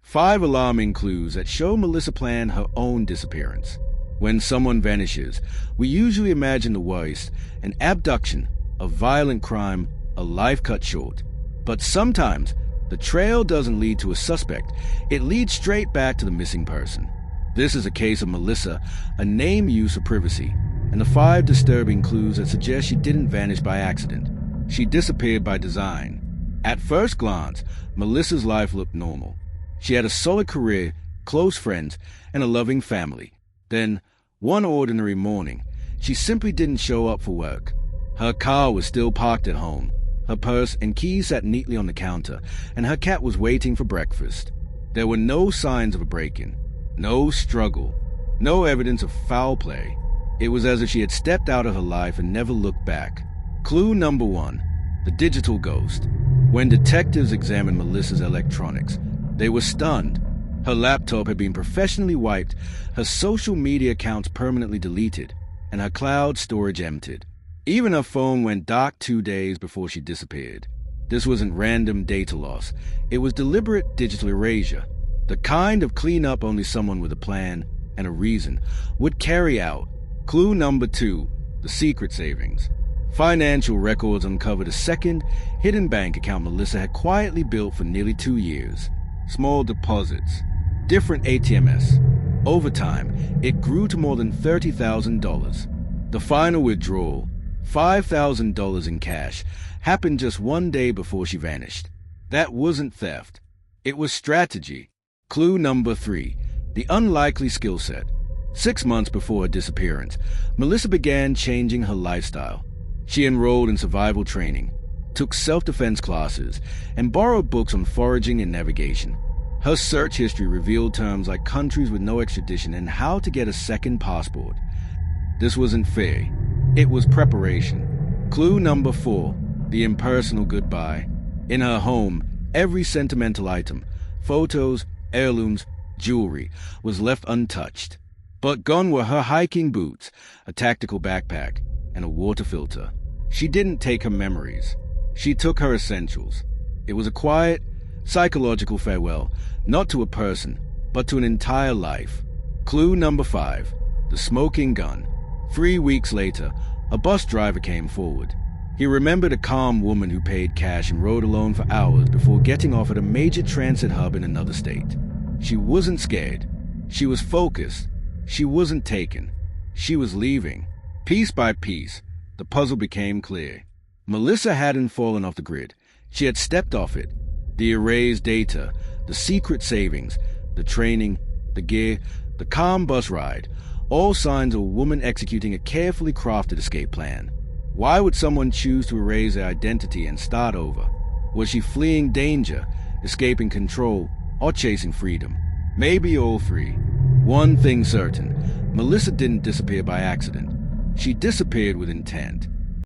5 alarming clues that show Melissa planned her own disappearance. When someone vanishes, we usually imagine the worst: an abduction, a violent crime, a life cut short. But sometimes, the trail doesn't lead to a suspect. It leads straight back to the missing person. This is a case of Melissa, a name used for privacy, and the 5 disturbing clues that suggest she didn't vanish by accident. She disappeared by design. At first glance, Melissa's life looked normal. She had a solid career, close friends, and a loving family. Then, one ordinary morning, she simply didn't show up for work. Her car was still parked at home. Her purse and keys sat neatly on the counter, and her cat was waiting for breakfast. There were no signs of a break-in, no struggle, no evidence of foul play. It was as if she had stepped out of her life and never looked back. Clue number 1, the digital ghost. When detectives examined Melissa's electronics, they were stunned. Her laptop had been professionally wiped, her social media accounts permanently deleted, and her cloud storage emptied. Even her phone went dark 2 days before she disappeared. This wasn't random data loss. It was deliberate digital erasure, the kind of cleanup only someone with a plan and a reason would carry out. Clue number 2, the secret savings. Financial records uncovered a second, hidden bank account Melissa had quietly built for nearly 2 years. Small deposits, different ATMs. Over time, it grew to more than $30,000. The final withdrawal, $5,000 in cash, happened just 1 day before she vanished. That wasn't theft. It was strategy. Clue number 3, the unlikely skill set. 6 months before her disappearance, Melissa began changing her lifestyle. She enrolled in survival training, took self-defense classes, and borrowed books on foraging and navigation. Her search history revealed terms like countries with no extradition and how to get a second passport. This wasn't fear. It was preparation. Clue number 4, the impersonal goodbye. In her home, every sentimental item, photos, heirlooms, jewelry, was left untouched. But gone were her hiking boots, a tactical backpack, and a water filter. She didn't take her memories. She took her essentials. It was a quiet, psychological farewell, not to a person, but to an entire life. Clue number 5, the smoking gun. 3 weeks later, a bus driver came forward. He remembered a calm woman who paid cash and rode alone for hours before getting off at a major transit hub in another state. She wasn't scared. She was focused. She wasn't taken. She was leaving. Piece by piece, the puzzle became clear. Melissa hadn't fallen off the grid. She had stepped off it. The erased data, the secret savings, the training, the gear, the calm bus ride, all signs of a woman executing a carefully crafted escape plan. Why would someone choose to erase their identity and start over? Was she fleeing danger, escaping control, or chasing freedom? Maybe all 3. One thing certain, Melissa didn't disappear by accident. She disappeared with intent.